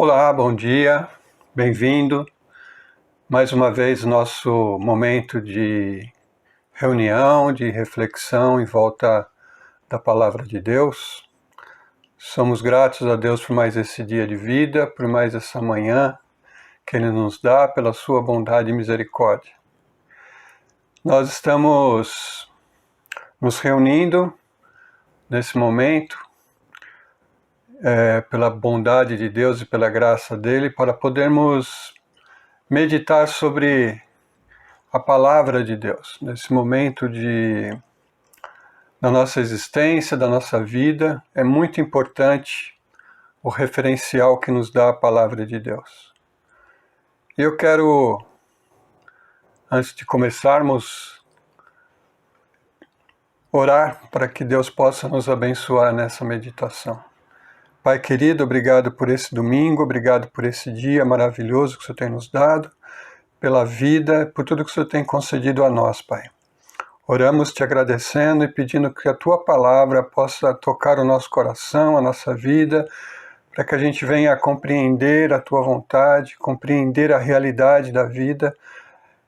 Olá, bom dia, bem-vindo. Mais uma vez, nosso momento de reunião, de reflexão em volta da Palavra de Deus. Somos gratos a Deus por mais esse dia de vida, por mais essa manhã que Ele nos dá, pela sua bondade e misericórdia. Nós estamos nos reunindo nesse momento, pela bondade de Deus e pela graça dele, para podermos meditar sobre a palavra de Deus, nesse momento da nossa existência, da nossa vida. É muito importante o referencial que nos dá a palavra de Deus. E eu quero, antes de começarmos, orar para que Deus possa nos abençoar nessa meditação. Pai querido, obrigado por esse domingo, obrigado por esse dia maravilhoso que o Senhor tem nos dado, pela vida, por tudo que o Senhor tem concedido a nós, Pai. Oramos te agradecendo e pedindo que a Tua palavra possa tocar o nosso coração, a nossa vida, para que a gente venha a compreender a Tua vontade, compreender a realidade da vida,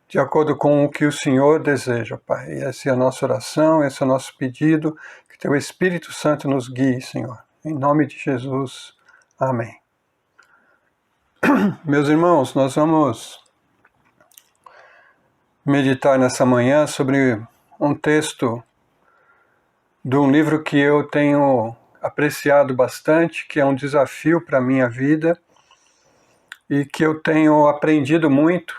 de acordo com o que o Senhor deseja, Pai. E essa é a nossa oração, esse é o nosso pedido, que Teu Espírito Santo nos guie, Senhor. Em nome de Jesus. Amém. Meus irmãos, nós vamos meditar nessa manhã sobre um texto de um livro que eu tenho apreciado bastante, que é um desafio para a minha vida e que eu tenho aprendido muito,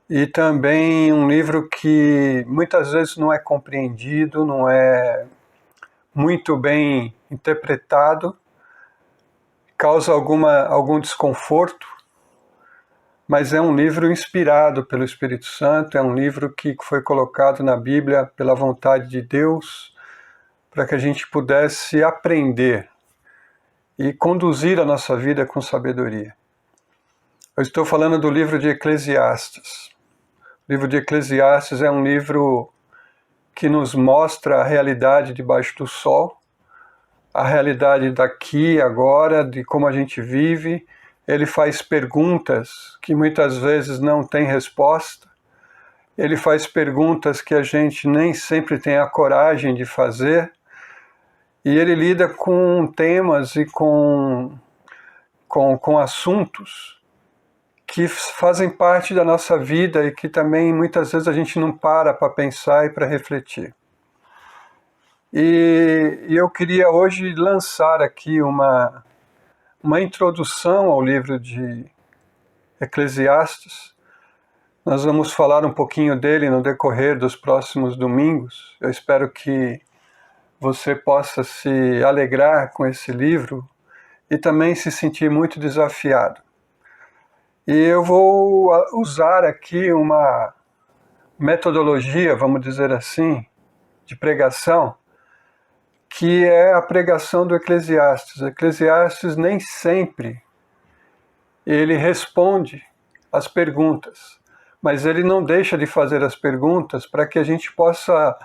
e também um livro que muitas vezes não é compreendido, não é muito bem interpretado, causa algum desconforto, mas é um livro inspirado pelo Espírito Santo, é um livro que foi colocado na Bíblia pela vontade de Deus, para que a gente pudesse aprender e conduzir a nossa vida com sabedoria. Eu estou falando do livro de Eclesiastes. O livro de Eclesiastes é um livro que nos mostra a realidade debaixo do sol, a realidade daqui, agora, de como a gente vive. Ele faz perguntas que muitas vezes não tem resposta. Ele faz perguntas que a gente nem sempre tem a coragem de fazer. E ele lida com temas e com assuntos que fazem parte da nossa vida e que também muitas vezes a gente não para pensar e para refletir. E eu queria hoje lançar aqui uma introdução ao livro de Eclesiastes. Nós vamos falar um pouquinho dele no decorrer dos próximos domingos. Eu espero que você possa se alegrar com esse livro e também se sentir muito desafiado. E eu vou usar aqui uma metodologia, vamos dizer assim, de pregação, que é a pregação do Eclesiastes. O Eclesiastes nem sempre ele responde as perguntas, mas ele não deixa de fazer as perguntas para que a gente possa,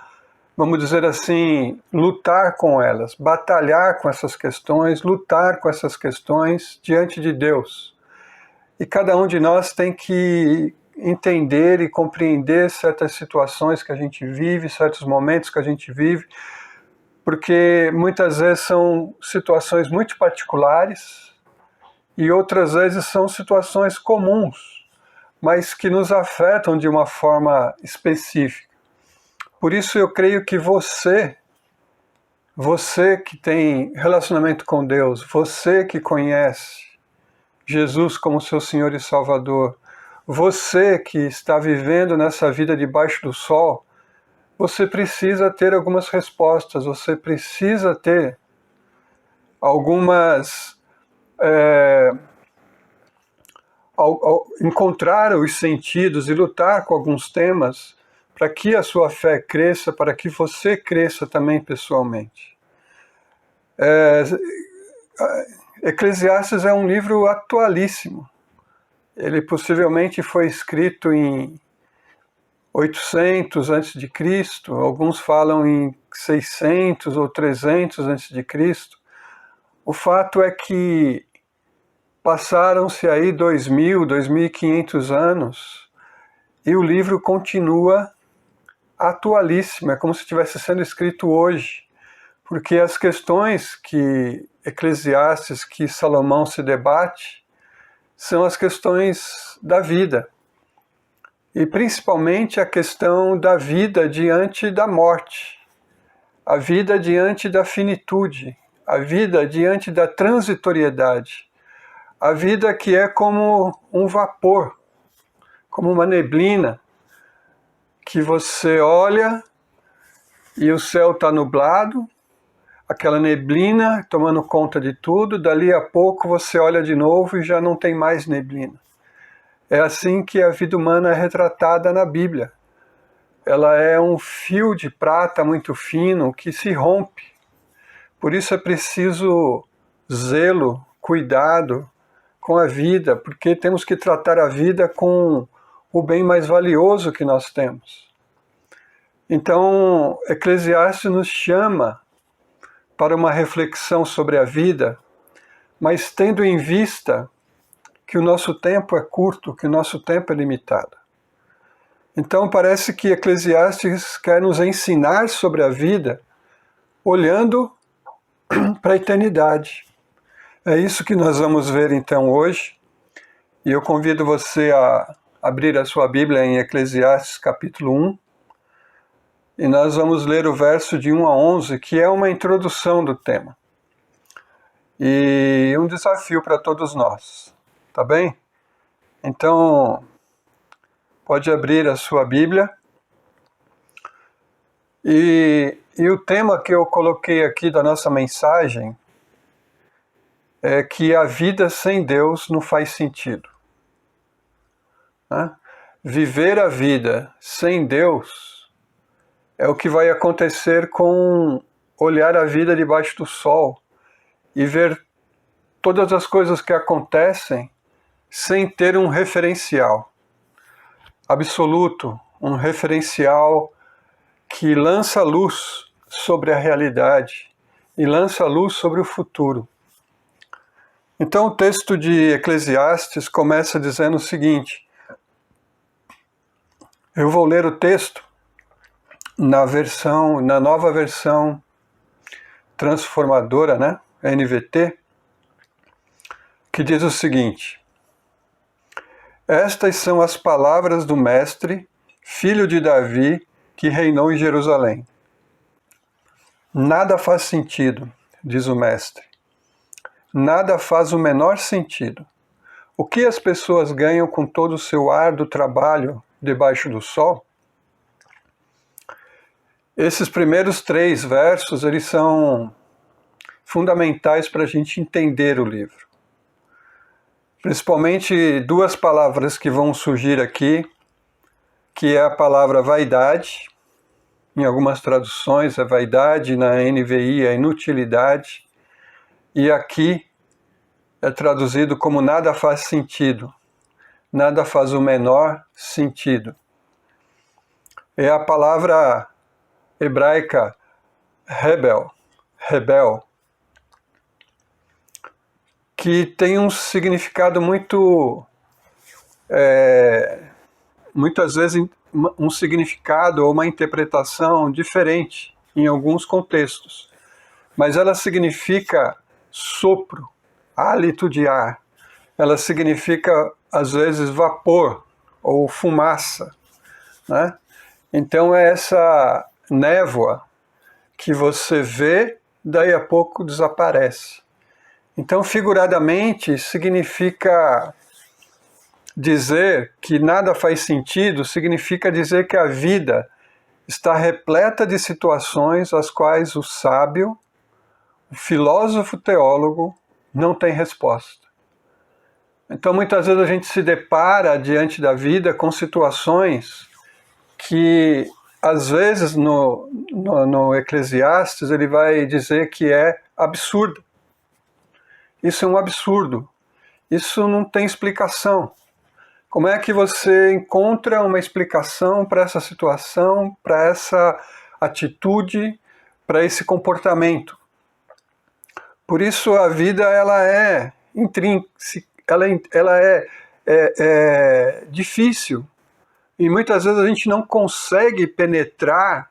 vamos dizer assim, lutar com elas, batalhar com essas questões, lutar com essas questões diante de Deus. E cada um de nós tem que entender e compreender certas situações que a gente vive, certos momentos que a gente vive, porque muitas vezes são situações muito particulares e outras vezes são situações comuns, mas que nos afetam de uma forma específica. Por isso eu creio que você que tem relacionamento com Deus, você que conhece Jesus como seu Senhor e Salvador, você que está vivendo nessa vida debaixo do sol, você precisa ter algumas respostas, você precisa ter encontrar os sentidos e lutar com alguns temas para que a sua fé cresça, para que você cresça também pessoalmente. Eclesiastes é um livro atualíssimo. Ele possivelmente foi escrito em 800 a.C., alguns falam em 600 ou 300 a.C. O fato é que passaram-se aí 2.000, 2.500 anos e o livro continua atualíssimo, é como se estivesse sendo escrito hoje, porque as questões que Eclesiastes, que Salomão se debate, são as questões da vida, e principalmente a questão da vida diante da morte, a vida diante da finitude, a vida diante da transitoriedade, a vida que é como um vapor, como uma neblina, que você olha e o céu está nublado, aquela neblina tomando conta de tudo, dali a pouco você olha de novo e já não tem mais neblina. É assim que a vida humana é retratada na Bíblia. Ela é um fio de prata muito fino que se rompe. Por isso é preciso zelo, cuidado com a vida, porque temos que tratar a vida com o bem mais valioso que nós temos. Então, Eclesiastes nos chama para uma reflexão sobre a vida, mas tendo em vista que o nosso tempo é curto, que o nosso tempo é limitado. Então parece que Eclesiastes quer nos ensinar sobre a vida olhando para a eternidade. É isso que nós vamos ver então hoje, e eu convido você a abrir a sua Bíblia em Eclesiastes capítulo 1, e nós vamos ler o verso de 1 a 11, que é uma introdução do tema, e um desafio para todos nós. Tá bem? Então, pode abrir a sua Bíblia. E o tema que eu coloquei aqui da nossa mensagem é que a vida sem Deus não faz sentido. Né? Viver a vida sem Deus é o que vai acontecer com olhar a vida debaixo do sol e ver todas as coisas que acontecem sem ter um referencial absoluto, um referencial que lança luz sobre a realidade e lança luz sobre o futuro. Então o texto de Eclesiastes começa dizendo o seguinte, eu vou ler o texto na nova versão transformadora, né, NVT, que diz o seguinte, estas são as palavras do mestre, filho de Davi, que reinou em Jerusalém. Nada faz sentido, diz o mestre. Nada faz o menor sentido. O que as pessoas ganham com todo o seu árduo trabalho debaixo do sol? Esses primeiros 3 versos, eles são fundamentais para a gente entender o livro. Principalmente 2 palavras que vão surgir aqui, que é a palavra vaidade, em algumas traduções é vaidade, na NVI é inutilidade, e aqui é traduzido como nada faz sentido, nada faz o menor sentido. É a palavra hebraica rebel, que tem um significado muitas vezes um significado ou uma interpretação diferente em alguns contextos. Mas ela significa sopro, hálito de ar. Ela significa, às vezes, vapor ou fumaça. Né? Então é essa névoa que você vê, daí a pouco desaparece. Então, figuradamente, significa dizer que nada faz sentido, significa dizer que a vida está repleta de situações às quais o sábio, o filósofo teólogo, não tem resposta. Então, muitas vezes a gente se depara diante da vida com situações que, às vezes, no Eclesiastes, ele vai dizer que é absurdo. Isso é um absurdo. Isso não tem explicação. Como é que você encontra uma explicação para essa situação, para essa atitude, para esse comportamento? Por isso a vida ela é é difícil. E muitas vezes a gente não consegue penetrar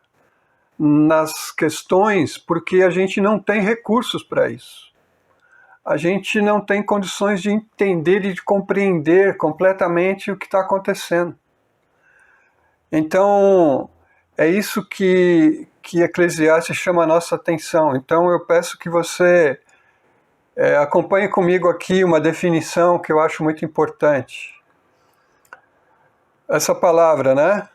nas questões porque a gente não tem recursos para isso. A gente não tem condições de entender e de compreender completamente o que está acontecendo. Então, é isso que Eclesiastes chama a nossa atenção. Então, eu peço que você acompanhe comigo aqui uma definição que eu acho muito importante. Essa palavra, né?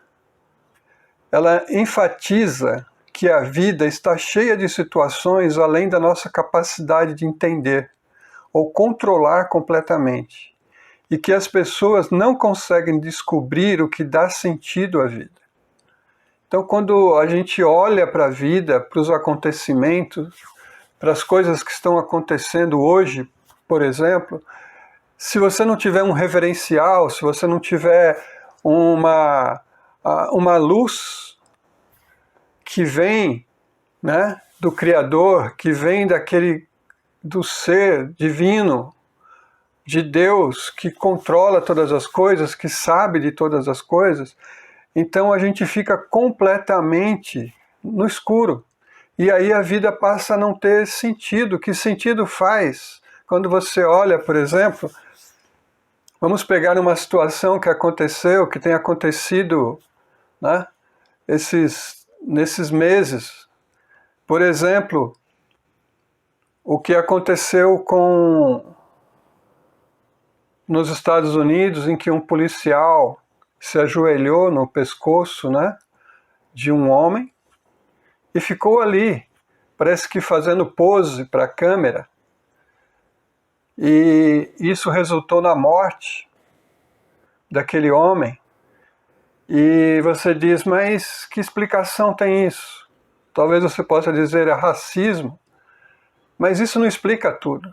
Ela enfatiza que a vida está cheia de situações além da nossa capacidade de entender ou controlar completamente, e que as pessoas não conseguem descobrir o que dá sentido à vida. Então, quando a gente olha para a vida, para os acontecimentos, para as coisas que estão acontecendo hoje, por exemplo, se você não tiver um referencial, se você não tiver uma luz que vem, né, do Criador, que vem do ser divino, de Deus, que controla todas as coisas, que sabe de todas as coisas, então a gente fica completamente no escuro. E aí a vida passa a não ter sentido. Que sentido faz quando você olha, por exemplo, vamos pegar uma situação que aconteceu, que tem acontecido, né, nesses meses. Por exemplo, o que aconteceu nos Estados Unidos, em que um policial se ajoelhou no pescoço, né, de um homem e ficou ali, parece que fazendo pose para a câmera. E isso resultou na morte daquele homem. E você diz, mas que explicação tem isso? Talvez você possa dizer, é racismo, mas isso não explica tudo.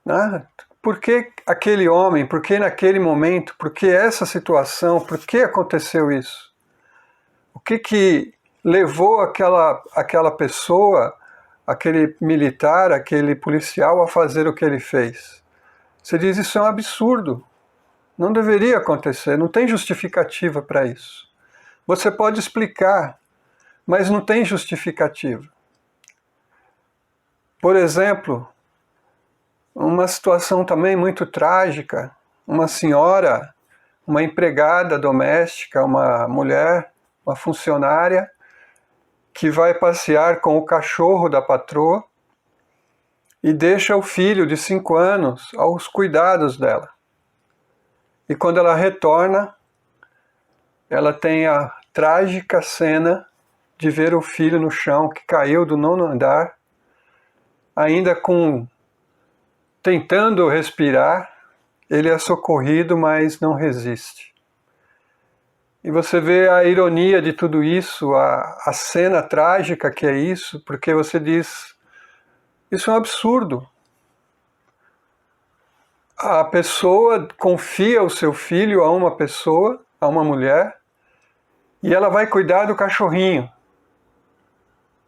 Né? Por que aquele homem, por que naquele momento, por que essa situação, por que aconteceu isso? O que levou aquela pessoa, aquele militar, aquele policial a fazer o que ele fez? Você diz, isso é um absurdo. Não deveria acontecer, não tem justificativa para isso. Você pode explicar, mas não tem justificativa. Por exemplo, uma situação também muito trágica, uma senhora, uma empregada doméstica, uma mulher, uma funcionária, que vai passear com o cachorro da patroa e deixa o filho de 5 anos aos cuidados dela. E quando ela retorna, ela tem a trágica cena de ver o filho no chão, que caiu do 9º andar, ainda tentando respirar, ele é socorrido, mas não resiste. E você vê a ironia de tudo isso, a cena trágica que é isso, porque você diz, isso é um absurdo. A pessoa confia o seu filho a uma pessoa, a uma mulher, e ela vai cuidar do cachorrinho.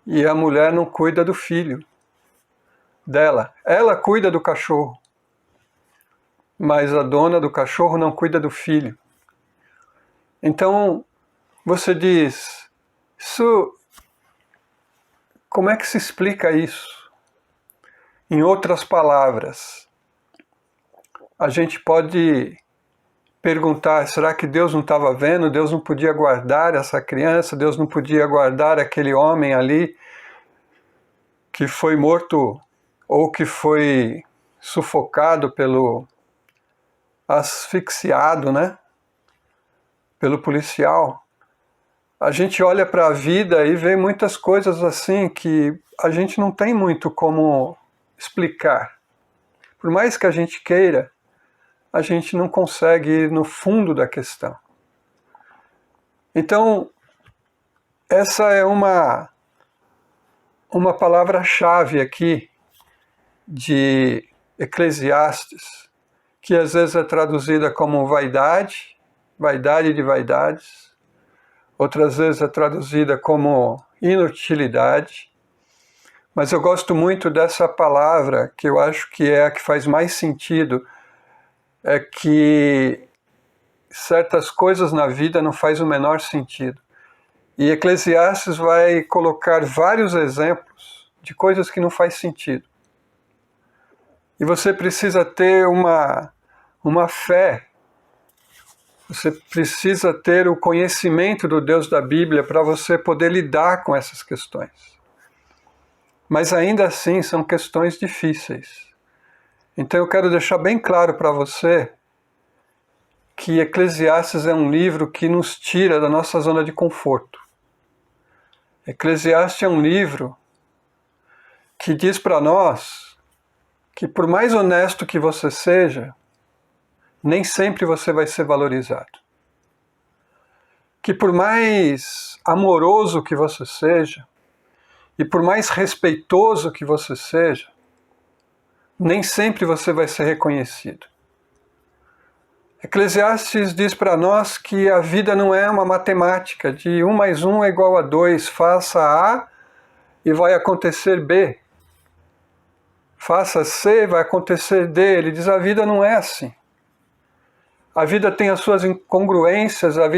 E a mulher não cuida do filho dela. Ela cuida do cachorro, mas a dona do cachorro não cuida do filho. Então, você diz, como é que se explica isso? Em outras palavras, a gente pode perguntar, será que Deus não estava vendo? Deus não podia guardar essa criança? Deus não podia guardar aquele homem ali que foi morto ou que foi sufocado asfixiado, né? Pelo policial? A gente olha para a vida e vê muitas coisas assim que a gente não tem muito como explicar. Por mais que a gente queira, a gente não consegue ir no fundo da questão. Então, essa é uma palavra-chave aqui de Eclesiastes, que às vezes é traduzida como vaidade, vaidade de vaidades, outras vezes é traduzida como inutilidade, Mas eu gosto muito dessa palavra, que eu acho que é a que faz mais sentido, é que certas coisas na vida não faz o menor sentido. E Eclesiastes vai colocar vários exemplos de coisas que não faz sentido. E você precisa ter uma fé, você precisa ter o conhecimento do Deus da Bíblia para você poder lidar com essas questões. Mas ainda assim são questões difíceis. Então eu quero deixar bem claro para você que Eclesiastes é um livro que nos tira da nossa zona de conforto. Eclesiastes é um livro que diz para nós que por mais honesto que você seja, nem sempre você vai ser valorizado. Que por mais amoroso que você seja, e por mais respeitoso que você seja, nem sempre você vai ser reconhecido. Eclesiastes diz para nós que a vida não é uma matemática de 1 mais 1 é igual a 2, faça A e vai acontecer B. Faça C, vai acontecer D. Ele diz, a vida não é assim. A vida tem as suas incongruências, a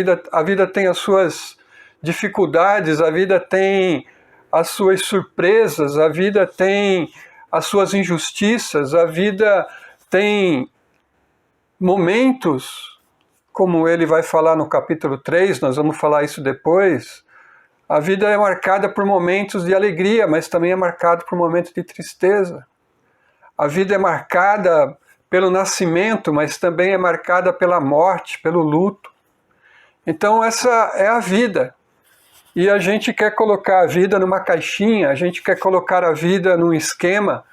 vida tem as suas dificuldades, a vida tem as suas surpresas, a vida tem as suas injustiças, a vida tem momentos, como ele vai falar no capítulo 3, nós vamos falar isso depois. A vida é marcada por momentos de alegria, mas também é marcada por momentos de tristeza. A vida é marcada pelo nascimento, mas também é marcada pela morte, pelo luto. Então essa é a vida. E a gente quer colocar a vida numa caixinha, a gente quer colocar a vida num esquema,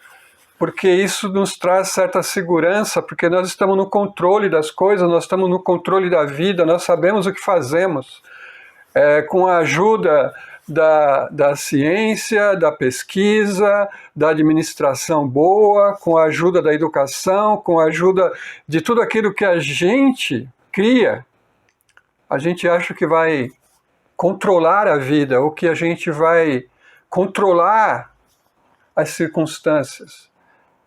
porque isso nos traz certa segurança, porque nós estamos no controle das coisas, nós estamos no controle da vida, nós sabemos o que fazemos. Com a ajuda da ciência, da pesquisa, da administração boa, com a ajuda da educação, com a ajuda de tudo aquilo que a gente cria, a gente acha que vai controlar a vida, ou que a gente vai controlar as circunstâncias.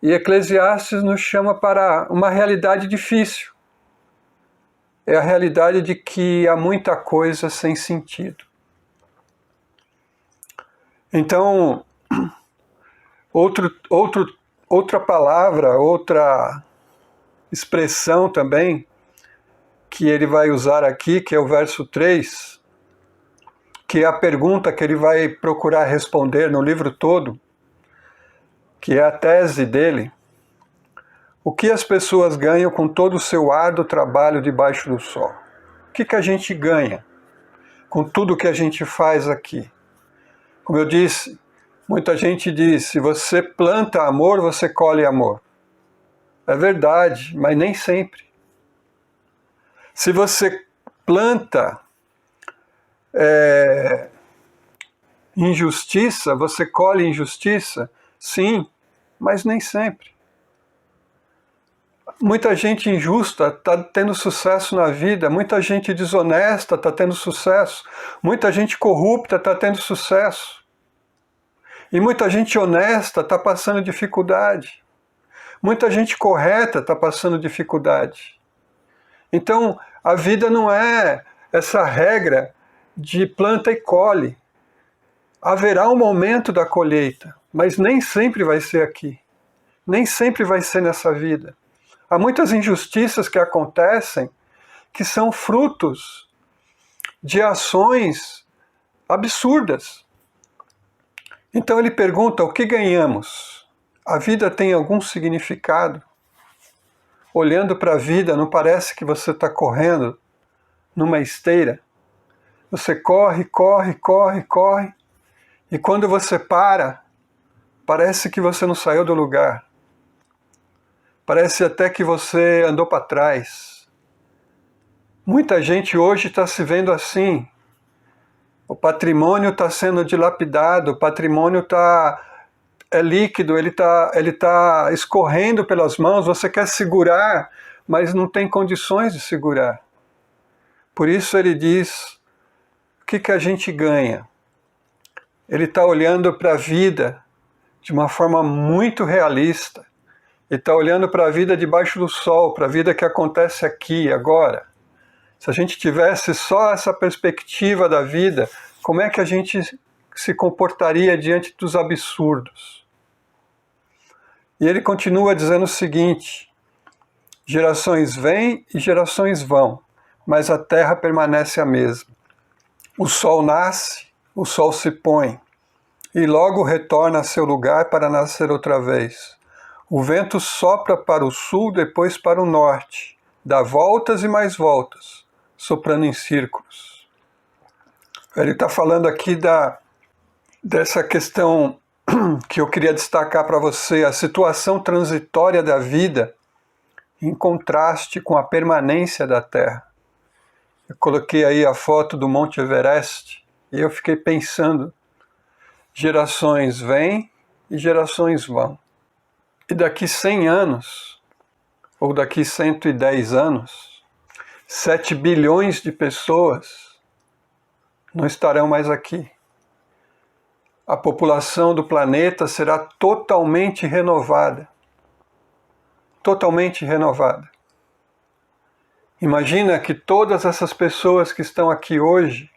E Eclesiastes nos chama para uma realidade difícil. É a realidade de que há muita coisa sem sentido. Então, outra palavra, outra expressão também, que ele vai usar aqui, que é o verso 3, que é a pergunta que ele vai procurar responder no livro todo, que é a tese dele. O que as pessoas ganham com todo o seu árduo trabalho debaixo do sol? O que a gente ganha com tudo que a gente faz aqui? Como eu disse, muita gente diz, se você planta amor, você colhe amor. É verdade, mas nem sempre. Se você planta injustiça, você colhe injustiça? Sim, mas nem sempre. Muita gente injusta está tendo sucesso na vida, muita gente desonesta está tendo sucesso, muita gente corrupta está tendo sucesso. E muita gente honesta está passando dificuldade. Muita gente correta está passando dificuldade. Então, a vida não é essa regra de planta e colhe. Haverá um momento da colheita, mas nem sempre vai ser aqui. Nem sempre vai ser nessa vida. Há muitas injustiças que acontecem que são frutos de ações absurdas. Então ele pergunta, o que ganhamos? A vida tem algum significado? Olhando para a vida, não parece que você está correndo numa esteira? Você corre, corre, corre, corre, e quando você para, parece que você não saiu do lugar. Parece até que você andou para trás. Muita gente hoje está se vendo assim. O patrimônio está sendo dilapidado, o patrimônio é líquido, ele tá escorrendo pelas mãos, você quer segurar, mas não tem condições de segurar. Por isso ele diz, o que a gente ganha? Ele está olhando para a vida de uma forma muito realista, e está olhando para a vida debaixo do sol, para a vida que acontece aqui, agora. Se a gente tivesse só essa perspectiva da vida, como é que a gente se comportaria diante dos absurdos? E ele continua dizendo o seguinte: gerações vêm e gerações vão, mas a terra permanece a mesma. O sol nasce, o sol se põe, e logo retorna a seu lugar para nascer outra vez. O vento sopra para o sul, depois para o norte, dá voltas e mais voltas, soprando em círculos. Ele está falando aqui dessa questão que eu queria destacar para você, a situação transitória da vida em contraste com a permanência da Terra. Eu coloquei aí a foto do Monte Everest e eu fiquei pensando, gerações vêm e gerações vão. E daqui 100 anos, ou daqui 110 anos, 7 bilhões de pessoas não estarão mais aqui. A população do planeta será totalmente renovada. Totalmente renovada. Imagina que todas essas pessoas que estão aqui hoje,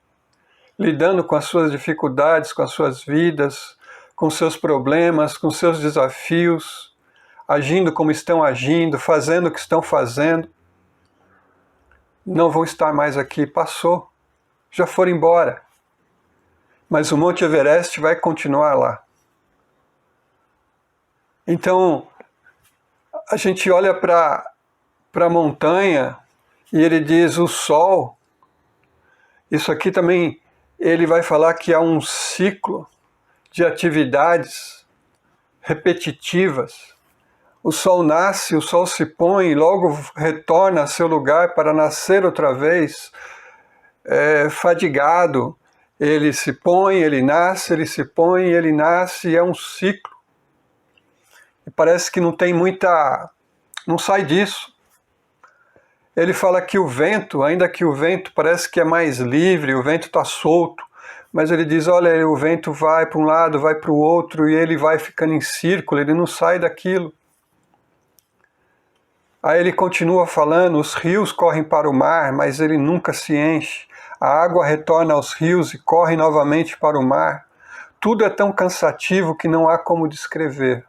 lidando com as suas dificuldades, com as suas vidas, com seus problemas, com seus desafios, agindo como estão agindo, fazendo o que estão fazendo, não vão estar mais aqui. Passou, já foram embora. Mas o Monte Everest vai continuar lá. Então, a gente olha para a montanha e ele diz o sol. Isso aqui também, ele vai falar que há um ciclo de atividades repetitivas. O sol nasce, o sol se põe, e logo retorna a seu lugar para nascer outra vez, fadigado. Ele se põe, ele nasce, ele se põe, ele nasce, e é um ciclo. E parece que não tem não sai disso. Ele fala que o vento, ainda que o vento parece que é mais livre, o vento está solto, mas ele diz, olha, o vento vai para um lado, vai para o outro, e ele vai ficando em círculo, ele não sai daquilo. Aí ele continua falando, os rios correm para o mar, mas ele nunca se enche. A água retorna aos rios e corre novamente para o mar. Tudo é tão cansativo que não há como descrever.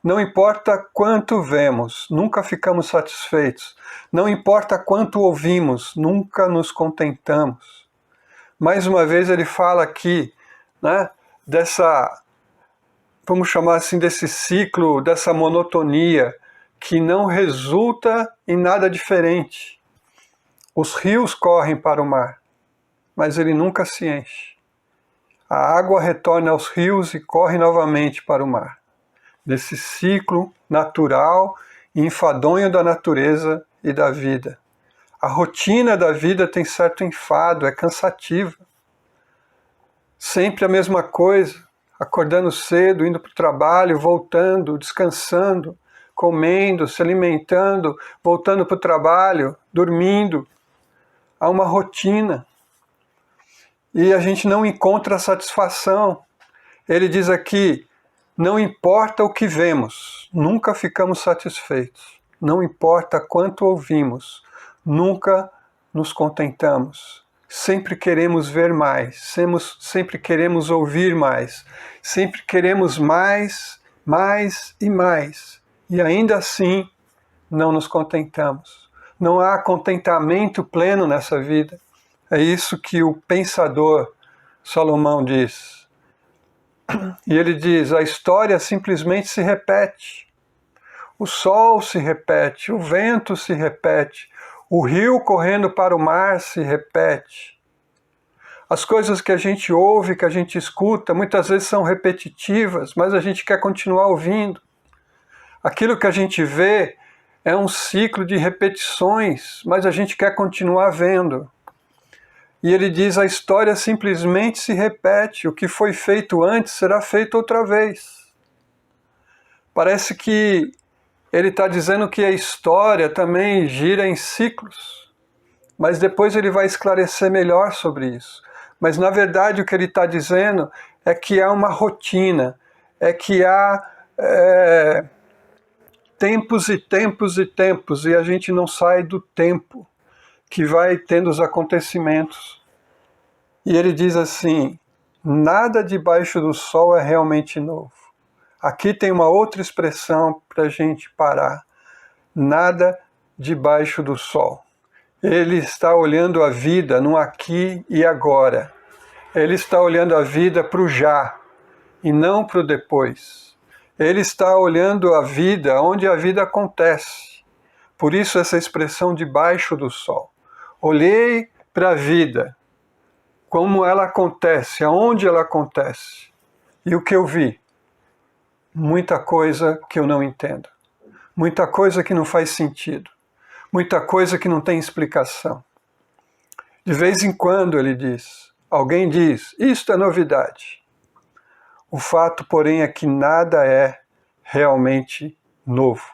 Não importa quanto vemos, nunca ficamos satisfeitos. Não importa quanto ouvimos, nunca nos contentamos. Mais uma vez ele fala aqui, né, vamos chamar assim, desse ciclo, dessa monotonia, que não resulta em nada diferente. Os rios correm para o mar, mas ele nunca se enche. A água retorna aos rios e corre novamente para o mar. Desse ciclo natural e enfadonho da natureza e da vida. A rotina da vida tem certo enfado, é cansativa. Sempre a mesma coisa, acordando cedo, indo para o trabalho, voltando, descansando, comendo, se alimentando, voltando para o trabalho, dormindo. Há uma rotina. E a gente não encontra satisfação. Ele diz aqui, não importa o que vemos, nunca ficamos satisfeitos. Não importa quanto ouvimos, nunca nos contentamos. Sempre queremos ver mais, sempre queremos ouvir mais, sempre queremos mais, mais e mais. E ainda assim, não nos contentamos. Não há contentamento pleno nessa vida. É isso que o pensador Salomão diz. E ele diz, a história simplesmente se repete. O sol se repete, o vento se repete, o rio correndo para o mar se repete. As coisas que a gente ouve, que a gente escuta, muitas vezes são repetitivas, mas a gente quer continuar ouvindo. Aquilo que a gente vê é um ciclo de repetições, mas a gente quer continuar vendo. E ele diz, a história simplesmente se repete, o que foi feito antes será feito outra vez. Parece que ele está dizendo que a história também gira em ciclos, mas depois ele vai esclarecer melhor sobre isso. Mas na verdade o que ele está dizendo é que há uma rotina, é que há tempos e tempos e tempos, e a gente não sai do tempo que vai tendo os acontecimentos. E ele diz assim, nada debaixo do sol é realmente novo. Aqui tem uma outra expressão para a gente parar. Nada debaixo do sol. Ele está olhando a vida no aqui e agora. Ele está olhando a vida para o já e não para o depois. Ele está olhando a vida onde a vida acontece. Por isso essa expressão debaixo do sol. Olhei para a vida, como ela acontece, aonde ela acontece. E o que eu vi? Muita coisa que eu não entendo. Muita coisa que não faz sentido. Muita coisa que não tem explicação. De vez em quando, ele diz, alguém diz, isto é novidade. O fato, porém, é que nada é realmente novo.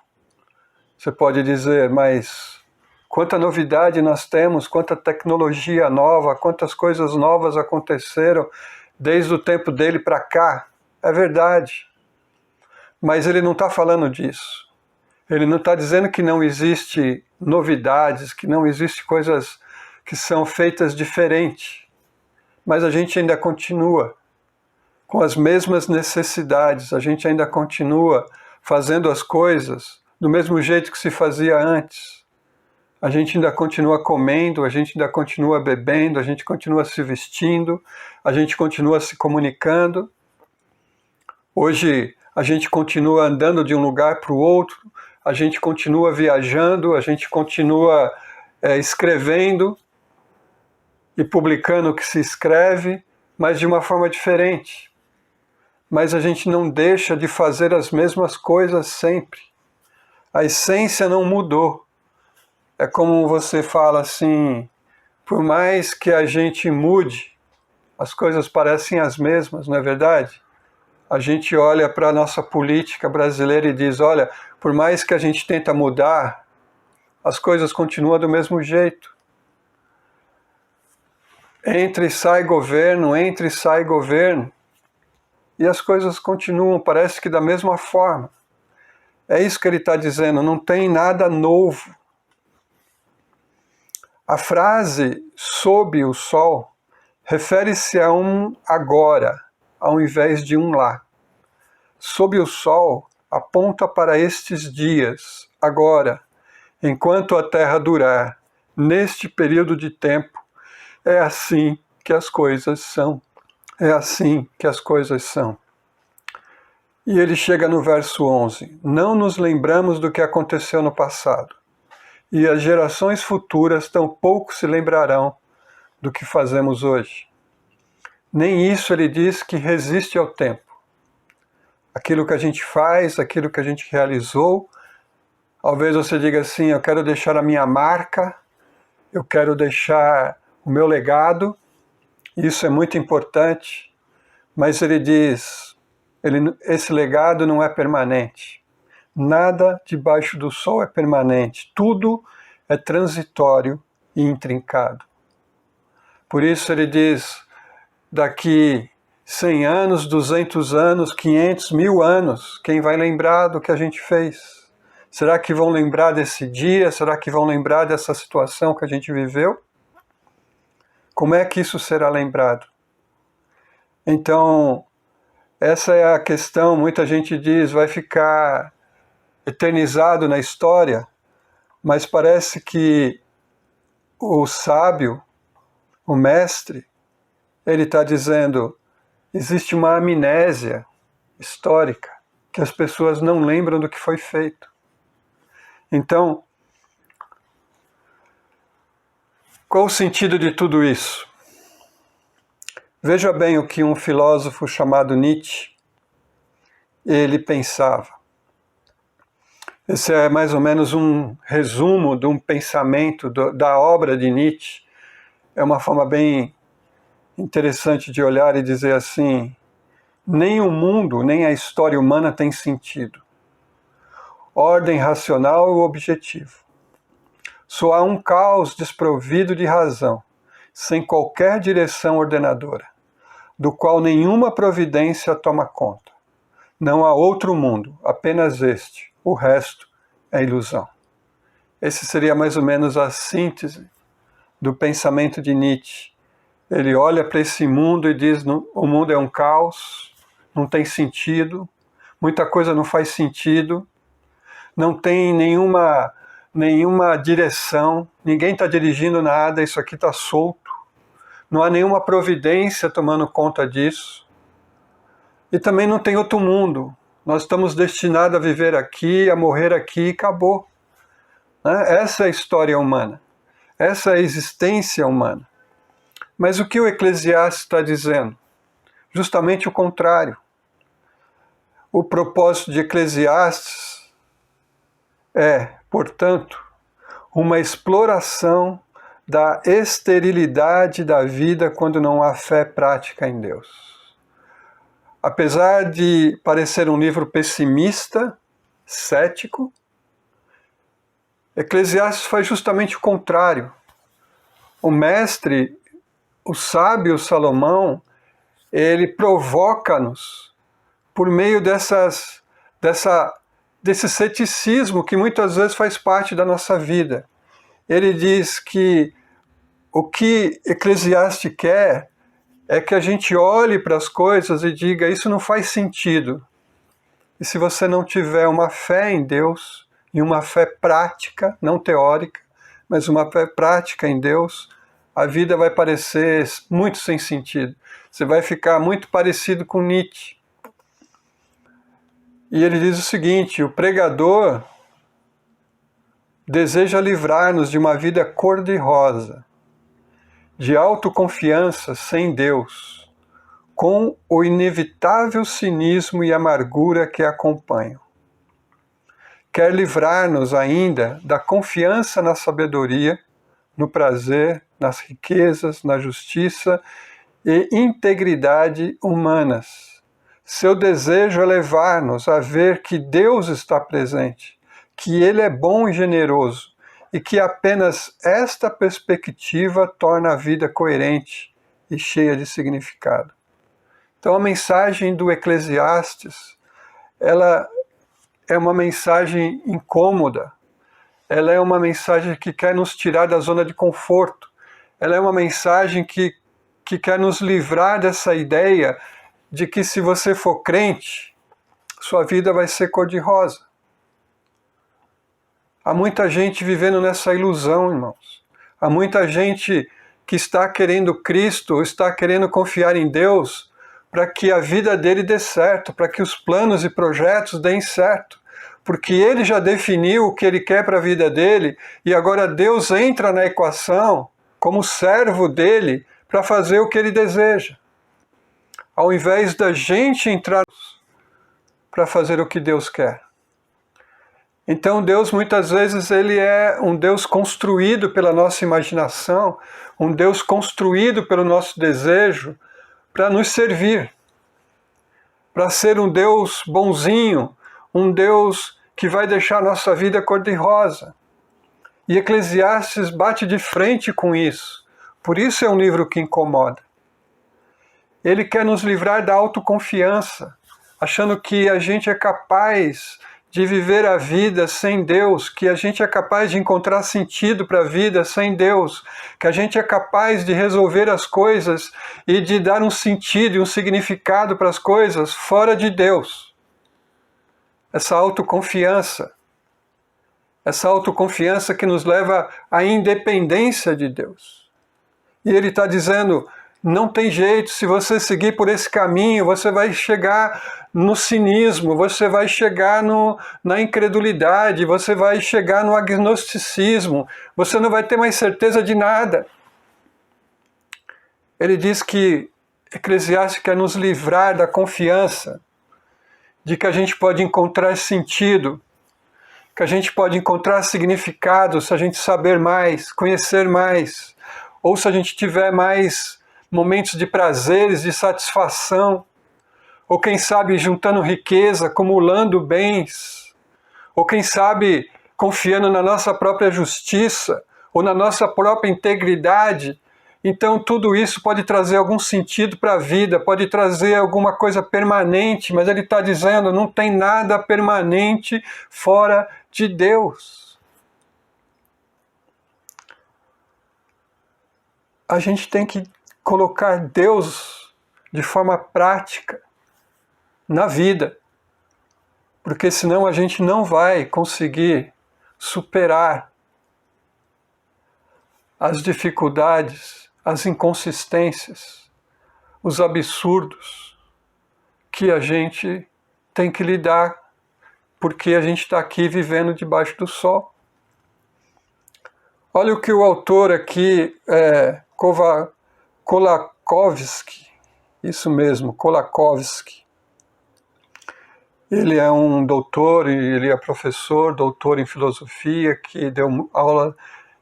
Você pode dizer, mas quanta novidade nós temos, quanta tecnologia nova, quantas coisas novas aconteceram desde o tempo dele para cá. É verdade. Mas ele não está falando disso. Ele não está dizendo que não existe novidades, que não existe coisas que são feitas diferente. Mas a gente ainda continua com as mesmas necessidades, a gente ainda continua fazendo as coisas do mesmo jeito que se fazia antes. A gente ainda continua comendo, a gente ainda continua bebendo, a gente continua se vestindo, a gente continua se comunicando. Hoje a gente continua andando de um lugar para o outro, a gente continua viajando, a gente continua escrevendo e publicando o que se escreve, mas de uma forma diferente. Mas a gente não deixa de fazer as mesmas coisas sempre. A essência não mudou. É como você fala assim, por mais que a gente mude, as coisas parecem as mesmas, não é verdade? A gente olha para a nossa política brasileira e diz, olha, por mais que a gente tenta mudar, as coisas continuam do mesmo jeito. Entra e sai governo, e as coisas continuam, parece que da mesma forma. É isso que ele está dizendo, não tem nada novo. A frase sob o sol refere-se a um agora, ao invés de um lá. Sob o sol aponta para estes dias, agora, enquanto a terra durar. Neste período de tempo, é assim que as coisas são. É assim que as coisas são. E ele chega no verso 11. Não nos lembramos do que aconteceu no passado. E as gerações futuras tampouco se lembrarão do que fazemos hoje. Nem isso ele diz que resiste ao tempo. Aquilo que a gente faz, aquilo que a gente realizou, talvez você diga assim, eu quero deixar a minha marca, eu quero deixar o meu legado, isso é muito importante, mas ele diz, esse legado não é permanente. Nada debaixo do sol é permanente, tudo é transitório e intrincado. Por isso ele diz, daqui 100 anos, 200 anos, 500, 1000 anos, quem vai lembrar do que a gente fez? Será que vão lembrar desse dia? Será que vão lembrar dessa situação que a gente viveu? Como é que isso será lembrado? Então, essa é a questão, muita gente diz, vai ficar eternizado na história, mas parece que o sábio, o mestre, ele está dizendo, existe uma amnésia histórica, que as pessoas não lembram do que foi feito. Então, qual o sentido de tudo isso? Veja bem o que um filósofo chamado Nietzsche, ele pensava. Esse é mais ou menos um resumo de um pensamento da obra de Nietzsche. É uma forma bem interessante de olhar e dizer assim, nem o mundo, nem a história humana tem sentido. Ordem racional e objetivo. Só há um caos desprovido de razão, sem qualquer direção ordenadora, do qual nenhuma providência toma conta. Não há outro mundo, apenas este. O resto é ilusão. Esse seria mais ou menos a síntese do pensamento de Nietzsche. Ele olha para esse mundo e diz: o mundo é um caos, não tem sentido, muita coisa não faz sentido, não tem nenhuma direção, ninguém está dirigindo nada, isso aqui está solto, não há nenhuma providência tomando conta disso. E também não tem outro mundo. Nós estamos destinados a viver aqui, a morrer aqui e acabou. Essa é a história humana. Essa é a existência humana. Mas o que o Eclesiastes está dizendo? Justamente o contrário. O propósito de Eclesiastes é, portanto, uma exploração da esterilidade da vida quando não há fé prática em Deus. Apesar de parecer um livro pessimista, cético, Eclesiastes faz justamente o contrário. O mestre, o sábio Salomão, ele provoca-nos por meio desse ceticismo que muitas vezes faz parte da nossa vida. Ele diz que o que Eclesiastes quer é que a gente olhe para as coisas e diga: isso não faz sentido. E se você não tiver uma fé em Deus, e uma fé prática, não teórica, mas uma fé prática em Deus, a vida vai parecer muito sem sentido. Você vai ficar muito parecido com Nietzsche. E ele diz o seguinte: o pregador deseja livrar-nos de uma vida cor-de-rosa, de autoconfiança sem Deus, com o inevitável cinismo e amargura que acompanham. Quer livrar-nos ainda da confiança na sabedoria, no prazer, nas riquezas, na justiça e integridade humanas. Seu desejo é levar-nos a ver que Deus está presente, que Ele é bom e generoso, e que apenas esta perspectiva torna a vida coerente e cheia de significado. Então a mensagem do Eclesiastes, ela é uma mensagem incômoda, ela é uma mensagem que quer nos tirar da zona de conforto, ela é uma mensagem que quer nos livrar dessa ideia de que se você for crente, sua vida vai ser cor-de-rosa. Há muita gente vivendo nessa ilusão, irmãos. Há muita gente que está querendo Cristo, está querendo confiar em Deus para que a vida dele dê certo, para que os planos e projetos deem certo. Porque ele já definiu o que ele quer para a vida dele e agora Deus entra na equação como servo dele para fazer o que ele deseja. Ao invés da gente entrar para fazer o que Deus quer. Então Deus muitas vezes ele é um Deus construído pela nossa imaginação, um Deus construído pelo nosso desejo para nos servir, para ser um Deus bonzinho, um Deus que vai deixar a nossa vida cor-de-rosa. E Eclesiastes bate de frente com isso, por isso é um livro que incomoda. Ele quer nos livrar da autoconfiança, achando que a gente é capaz de viver a vida sem Deus, que a gente é capaz de encontrar sentido para a vida sem Deus, que a gente é capaz de resolver as coisas e de dar um sentido e um significado para as coisas fora de Deus. Essa autoconfiança que nos leva à independência de Deus. E ele está dizendo: não tem jeito, se você seguir por esse caminho, você vai chegar no cinismo, você vai chegar na incredulidade, você vai chegar no agnosticismo, você não vai ter mais certeza de nada. Ele diz que Eclesiastes quer nos livrar da confiança de que a gente pode encontrar sentido, que a gente pode encontrar significado se a gente saber mais, conhecer mais, ou se a gente tiver mais momentos de prazeres, de satisfação, ou quem sabe juntando riqueza, acumulando bens, ou quem sabe confiando na nossa própria justiça, ou na nossa própria integridade, Então tudo isso pode trazer algum sentido para a vida, pode trazer alguma coisa permanente, mas ele está dizendo, não tem nada permanente fora de Deus. A gente tem que colocar Deus de forma prática na vida, porque senão a gente não vai conseguir superar as dificuldades, as inconsistências, os absurdos que a gente tem que lidar, porque a gente está aqui vivendo debaixo do sol. Olha o que o autor aqui, Kolakowski, isso mesmo, Kolakowski. Ele é um doutor, ele é professor, doutor em filosofia, que deu aula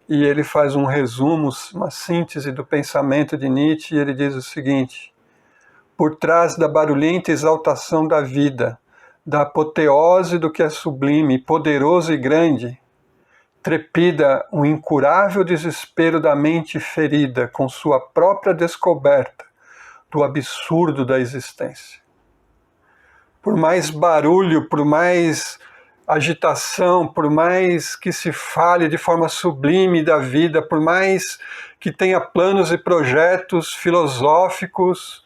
e ele faz um resumo, uma síntese do pensamento de Nietzsche, e ele diz o seguinte: por trás da barulhenta exaltação da vida, da apoteose do que é sublime, poderoso e grande, trepida um incurável desespero da mente ferida com sua própria descoberta do absurdo da existência. Por mais barulho, por mais agitação, por mais que se fale de forma sublime da vida, por mais que tenha planos e projetos filosóficos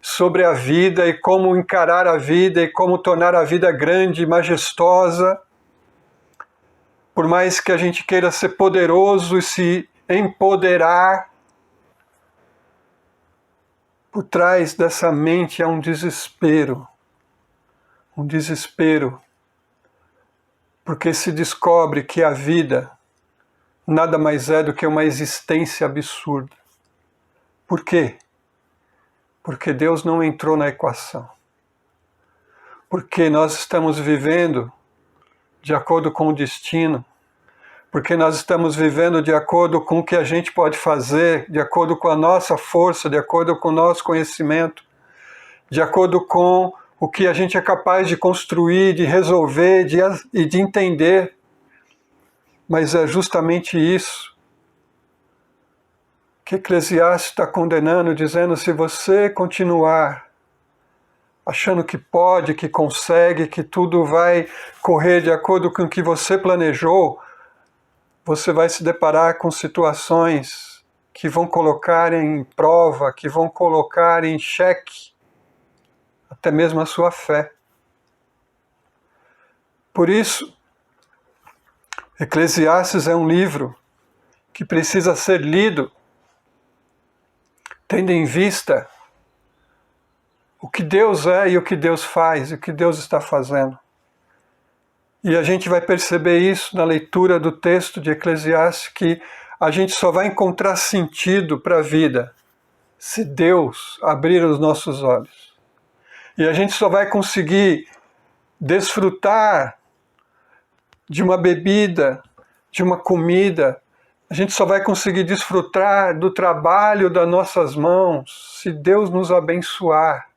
sobre a vida e como encarar a vida e como tornar a vida grande e majestosa, por mais que a gente queira ser poderoso e se empoderar, por trás dessa mente há um desespero, porque se descobre que a vida nada mais é do que uma existência absurda. Por quê? Porque Deus não entrou na equação. Porque nós estamos vivendo de acordo com o destino. Porque nós estamos vivendo de acordo com o que a gente pode fazer, de acordo com a nossa força, de acordo com o nosso conhecimento, de acordo com o que a gente é capaz de construir, de resolver e de entender. Mas é justamente isso que Eclesiastes está condenando, dizendo: se você continuar achando que pode, que consegue, que tudo vai correr de acordo com o que você planejou, você vai se deparar com situações que vão colocar em prova, que vão colocar em xeque até mesmo a sua fé. Por isso, Eclesiastes é um livro que precisa ser lido tendo em vista o que Deus é e o que Deus faz, e o que Deus está fazendo. E a gente vai perceber isso na leitura do texto de Eclesiastes, que a gente só vai encontrar sentido para a vida se Deus abrir os nossos olhos. E a gente só vai conseguir desfrutar de uma bebida, de uma comida, a gente só vai conseguir desfrutar do trabalho das nossas mãos se Deus nos abençoar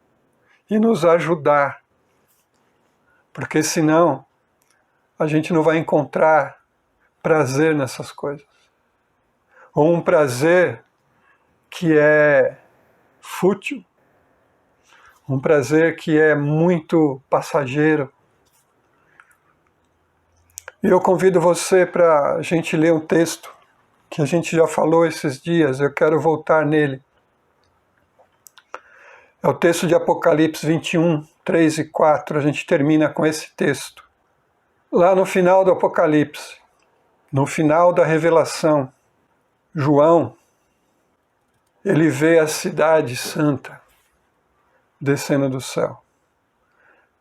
e nos ajudar. Porque senão a gente não vai encontrar prazer nessas coisas. Ou um prazer que é fútil, um prazer que é muito passageiro. E eu convido você para a gente ler um texto que a gente já falou esses dias, eu quero voltar nele. É o texto de Apocalipse 21, 3 e 4, a gente termina com esse texto. Lá no final do Apocalipse, no final da revelação, João, ele vê a cidade santa descendo do céu.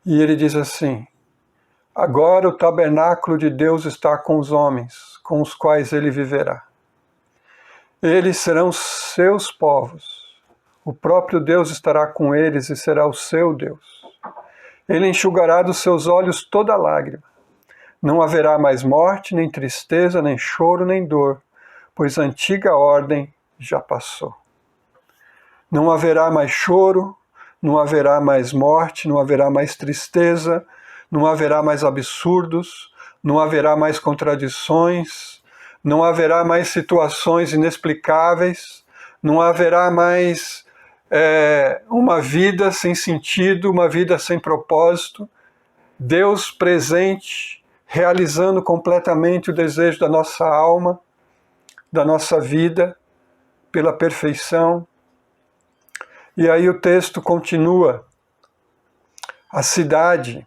E ele diz assim: agora o tabernáculo de Deus está com os homens, com os quais ele viverá. Eles serão seus povos. O próprio Deus estará com eles e será o seu Deus. Ele enxugará dos seus olhos toda lágrima. Não haverá mais morte, nem tristeza, nem choro, nem dor, pois a antiga ordem já passou. Não haverá mais choro, não haverá mais morte, não haverá mais tristeza, não haverá mais absurdos, não haverá mais contradições, não haverá mais situações inexplicáveis, não haverá mais uma vida sem sentido, uma vida sem propósito. Deus presente, realizando completamente o desejo da nossa alma, da nossa vida, pela perfeição. E aí o texto continua. A cidade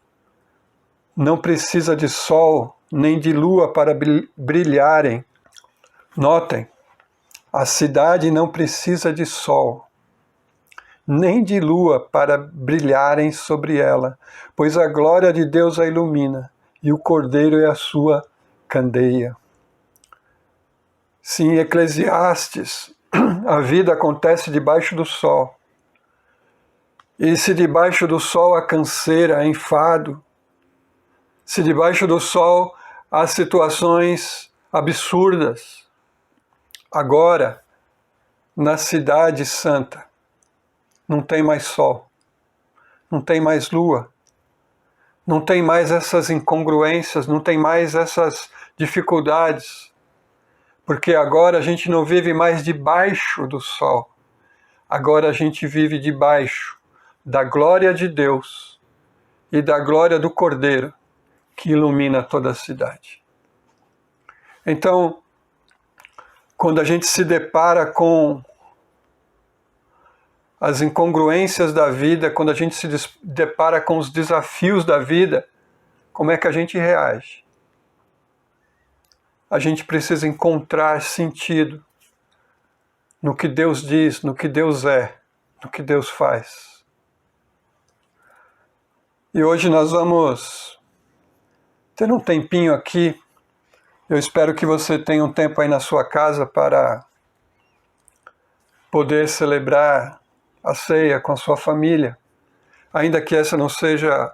não precisa de sol nem de lua para brilharem. Notem, a cidade não precisa de sol nem de lua para brilharem sobre ela, pois a glória de Deus a ilumina e o Cordeiro é a sua candeia. Sim, Eclesiastes, a vida acontece debaixo do sol. E se debaixo do sol há canseira, há enfado, se debaixo do sol há situações absurdas, agora, na cidade santa, não tem mais sol, não tem mais lua, não tem mais essas incongruências, não tem mais essas dificuldades, porque agora a gente não vive mais debaixo do sol, agora a gente vive debaixo da glória de Deus e da glória do Cordeiro que ilumina toda a cidade. Então, quando a gente se depara com as incongruências da vida, quando a gente se depara com os desafios da vida, como é que a gente reage? A gente precisa encontrar sentido no que Deus diz, no que Deus é, no que Deus faz. E hoje nós vamos ter um tempinho aqui. Eu espero que você tenha um tempo aí na sua casa para poder celebrar a ceia com a sua família, ainda que essa não seja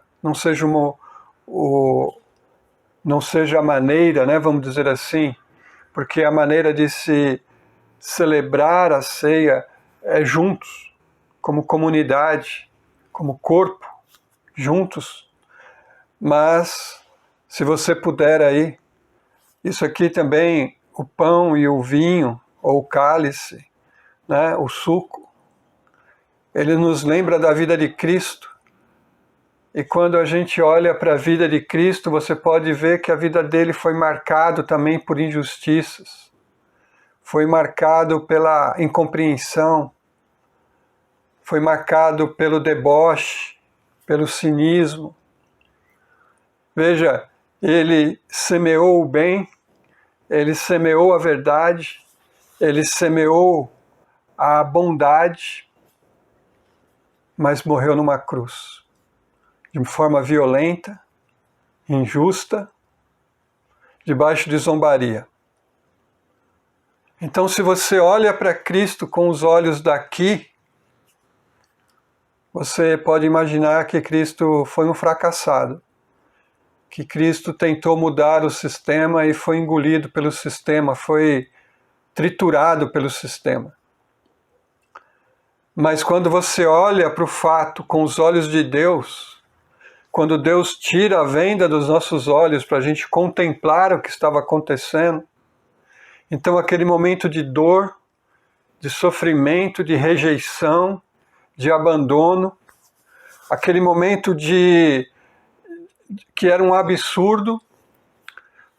a maneira, né, vamos dizer assim, porque a maneira de se celebrar a ceia é juntos, como comunidade, como corpo, juntos. Mas se você puder aí, isso aqui também, o pão e o vinho, ou o cálice, né, o suco, ele nos lembra da vida de Cristo. E quando a gente olha para a vida de Cristo, você pode ver que a vida dele foi marcado também por injustiças. Foi marcado pela incompreensão. Foi marcado pelo deboche, pelo cinismo. Veja, ele semeou o bem, ele semeou a verdade, ele semeou a bondade, mas morreu numa cruz, de forma violenta, injusta, debaixo de zombaria. Então, se você olha para Cristo com os olhos daqui, você pode imaginar que Cristo foi um fracassado, que Cristo tentou mudar o sistema e foi engolido pelo sistema, foi triturado pelo sistema. Mas quando você olha para o fato com os olhos de Deus, quando Deus tira a venda dos nossos olhos para a gente contemplar o que estava acontecendo, então aquele momento de dor, de sofrimento, de rejeição, de abandono, aquele momento que era um absurdo,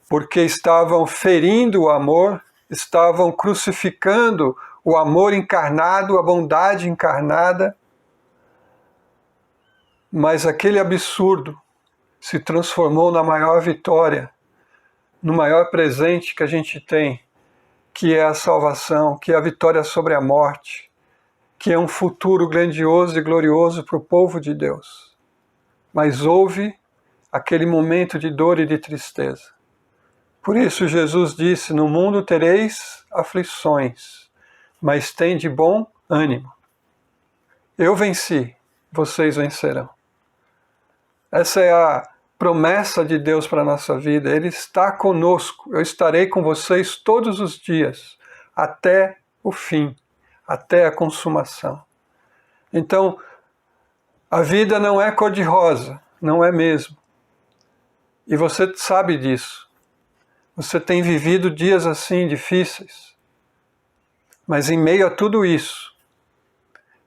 porque estavam ferindo o amor, estavam crucificando o amor encarnado, a bondade encarnada, mas aquele absurdo se transformou na maior vitória, no maior presente que a gente tem, que é a salvação, que é a vitória sobre a morte, que é um futuro grandioso e glorioso para o povo de Deus. Mas houve aquele momento de dor e de tristeza. Por isso Jesus disse, no mundo tereis aflições, mas tende bom ânimo. Eu venci, vocês vencerão. Essa é a promessa de Deus para a nossa vida. Ele está conosco. Eu estarei com vocês todos os dias, até o fim, até a consumação. Então, a vida não é cor-de-rosa, não é mesmo. E você sabe disso. Você tem vivido dias assim difíceis. Mas em meio a tudo isso,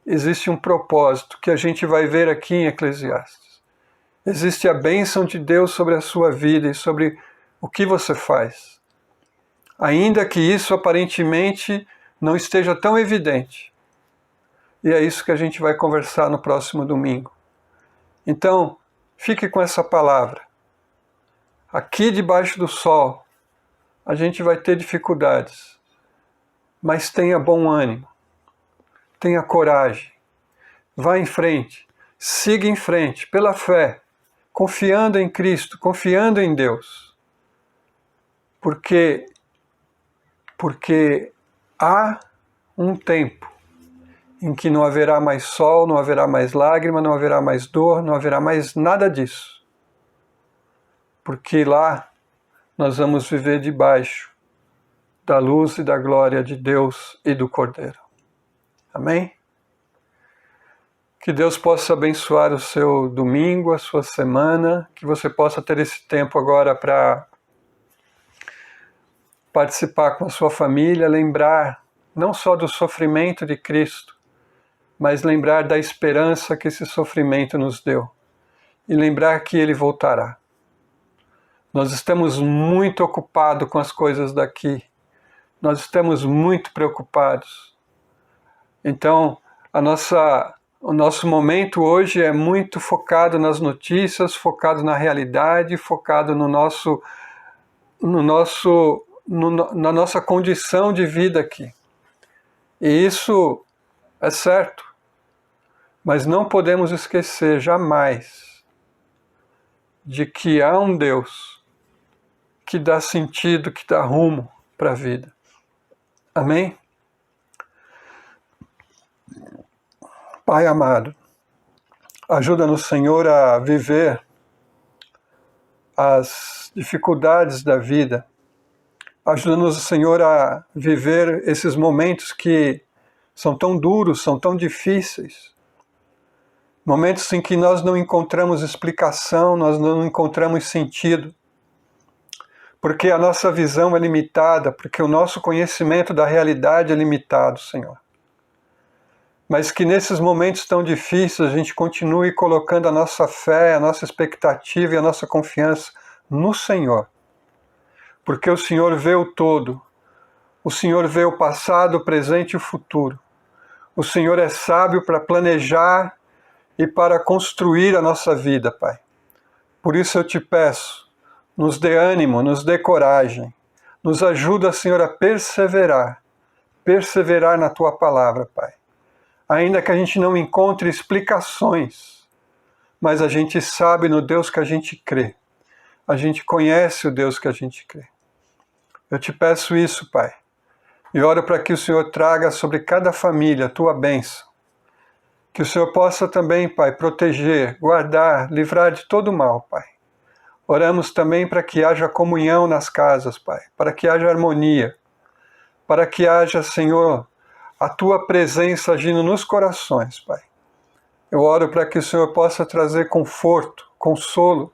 existe um propósito que a gente vai ver aqui em Eclesiastes. Existe a bênção de Deus sobre a sua vida e sobre o que você faz. Ainda que isso aparentemente não esteja tão evidente. E é isso que a gente vai conversar no próximo domingo. Então, fique com essa palavra. Aqui debaixo do sol, a gente vai ter dificuldades, mas tenha bom ânimo, tenha coragem, vá em frente, siga em frente, pela fé, confiando em Cristo, confiando em Deus. Porque há um tempo em que não haverá mais sol, não haverá mais lágrima, não haverá mais dor, não haverá mais nada disso. Porque lá nós vamos viver debaixo da luz e da glória de Deus e do Cordeiro. Amém? Que Deus possa abençoar o seu domingo, a sua semana, que você possa ter esse tempo agora para participar com a sua família, lembrar não só do sofrimento de Cristo, mas lembrar da esperança que esse sofrimento nos deu e lembrar que Ele voltará. Nós estamos muito ocupados com as coisas daqui, nós estamos muito preocupados. Então, o nosso momento hoje é muito focado nas notícias, focado na realidade, focado na nossa condição de vida aqui. E isso é certo, mas não podemos esquecer jamais de que há um Deus que dá sentido, que dá rumo para a vida. Amém? Pai amado, ajuda-nos, Senhor, a viver as dificuldades da vida. Ajuda-nos, Senhor, a viver esses momentos que são tão duros, são tão difíceis. Momentos em que nós não encontramos explicação, nós não encontramos sentido. Porque a nossa visão é limitada, porque o nosso conhecimento da realidade é limitado, Senhor. Mas que nesses momentos tão difíceis a gente continue colocando a nossa fé, a nossa expectativa e a nossa confiança no Senhor. Porque o Senhor vê o todo. O Senhor vê o passado, o presente e o futuro. O Senhor é sábio para planejar e para construir a nossa vida, Pai. Por isso eu te peço, nos dê ânimo, nos dê coragem. Nos ajuda, Senhor, a perseverar na Tua palavra, Pai. Ainda que a gente não encontre explicações, mas a gente sabe no Deus que a gente crê. A gente conhece o Deus que a gente crê. Eu te peço isso, Pai. E oro para que o Senhor traga sobre cada família a Tua bênção. Que o Senhor possa também, Pai, proteger, guardar, livrar de todo mal, Pai. Oramos também para que haja comunhão nas casas, Pai. Para que haja harmonia. Para que haja, Senhor, a Tua presença agindo nos corações, Pai. Eu oro para que o Senhor possa trazer conforto, consolo,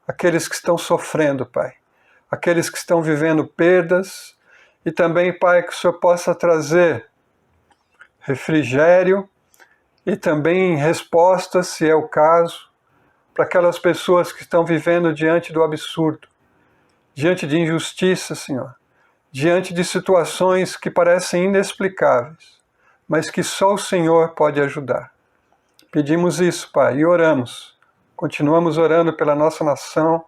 àqueles que estão sofrendo, Pai. Aqueles que estão vivendo perdas. E também, Pai, que o Senhor possa trazer refrigério e também respostas, se é o caso, para aquelas pessoas que estão vivendo diante do absurdo, diante de injustiça, Senhor, diante de situações que parecem inexplicáveis, mas que só o Senhor pode ajudar. Pedimos isso, Pai, e oramos. Continuamos orando pela nossa nação,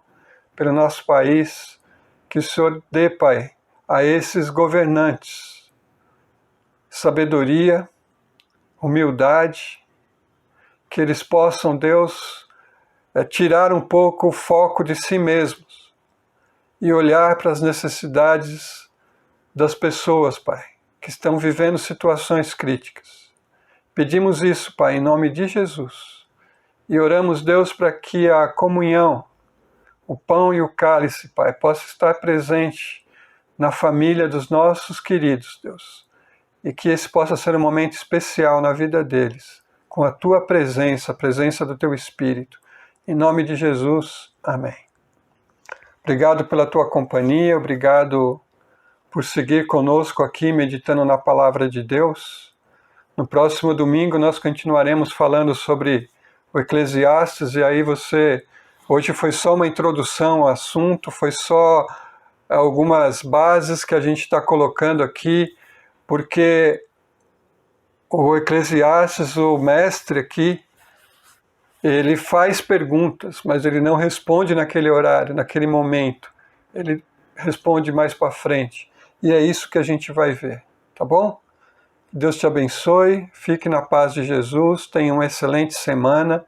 pelo nosso país, que o Senhor dê, Pai, a esses governantes sabedoria, humildade, que eles possam, Deus, tirar um pouco o foco de si mesmos e olhar para as necessidades das pessoas, Pai, que estão vivendo situações críticas. Pedimos isso, Pai, em nome de Jesus. E oramos, Deus, para que a comunhão, o pão e o cálice, Pai, possa estar presente na família dos nossos queridos, Deus. E que esse possa ser um momento especial na vida deles, com a Tua presença, a presença do Teu Espírito. Em nome de Jesus, amém. Obrigado pela Tua companhia, obrigado por seguir conosco aqui meditando na Palavra de Deus. No próximo domingo nós continuaremos falando sobre o Eclesiastes, e aí hoje foi só uma introdução ao assunto, foi só algumas bases que a gente está colocando aqui, porque o Eclesiastes, o mestre aqui, ele faz perguntas, mas ele não responde naquele horário, naquele momento. Ele responde mais para frente. E é isso que a gente vai ver, tá bom? Deus te abençoe, fique na paz de Jesus, tenha uma excelente semana,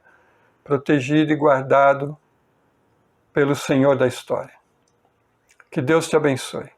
protegido e guardado pelo Senhor da história. Que Deus te abençoe.